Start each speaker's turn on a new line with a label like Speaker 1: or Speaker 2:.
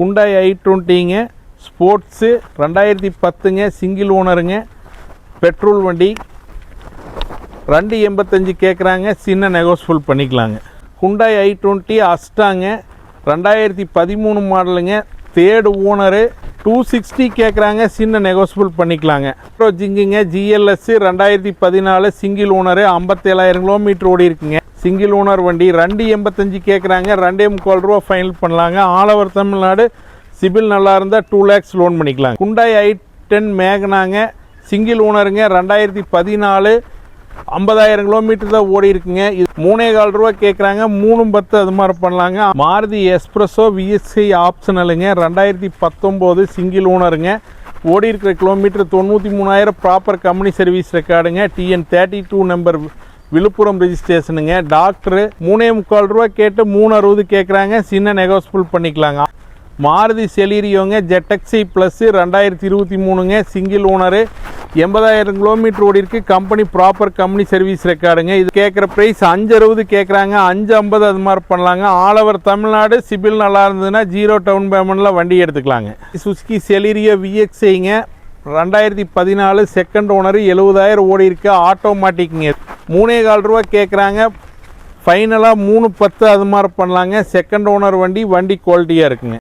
Speaker 1: Hyundai i20ங்க sports 2010ங்க single ஓனருங்க petrol வண்டி 285 கேட்குறாங்க சின்ன நெகோஷியபிள் பண்ணிக்கலாங்க Hyundai i20 அஸ்டாங்க 2013 மாடலுங்க தேர்டு ஓனரு 260 கேட்குறாங்க சின்ன நெகோஷியபிள் பண்ணிக்கலாங்க ஜிங்குங்க GLS 2014 சிங்கிள் ஓனரு 57,000 கிலோமீட்டர் ஓடி இருக்குங்க சிங்கிள் ஓனர் வண்டி 285 கேட்குறாங்க 2.25 ரூபா ஃபைனல் பண்ணலாங்க ஆல் ஓவர் தமிழ்நாடு சிபில் நல்லா இருந்தால் 2 lakhs லோன் பண்ணிக்கலாம் Hyundai i10 மேக்னாங்க சிங்கிள் ஓனருங்க 2014 50,000 கிலோமீட்டர் தான் ஓடி இருக்குங்க இது 3.25 ரூபா கேட்குறாங்க 3.10 அது மாதிரி பண்ணலாங்க மாருதி எஸ்ப்ரெஸோ VSI ஆப்ஷனலுங்க 2019 சிங்கிள் ஓனருங்க ஓடி இருக்கிற கிலோமீட்டர் 93,000 ப்ராப்பர் கம்பெனி சர்வீஸ் ரெக்கார்டுங்க TN32 நம்பர் விழுப்புரம் ரெஜிஸ்ட்ரேஷனுங்க டாக்டர் 3.25 ரூபா கேட்டு 360 கேட்குறாங்க சின்ன நெகோஷியபிள் பண்ணிக்கலாங்க மாருதி செலீரியோங்க ZXi ப்ளஸ் 2023ங்க சிங்கிள் ஓனரு 80,000 கிலோமீட்டர் ஓடி இருக்கு கம்பெனி ப்ராப்பர் கம்பெனி சர்வீஸ் ரெக்கார்டுங்க இது கேட்குற ப்ரைஸ் 560 கேட்குறாங்க 550 அது மாதிரி பண்ணலாங்க ஆல் ஓவர் தமிழ்நாடு சிபில் நல்லா இருந்ததுன்னா 0 டவுன் பேமெண்ட்டில் வண்டி எடுத்துக்கலாங்க சுசுகி செலீரியோ VXIங்க 2014 செகண்ட் ஓனர் 70,000 ஓடி இருக்கு ஆட்டோமேட்டிக்ங்க 3.25 ரூபா கேட்குறாங்க ஃபைனலாக 3.10 அது மாதிரி பண்ணலாங்க செகண்ட் ஓனர் வண்டி குவாலிட்டியாக இருக்குங்க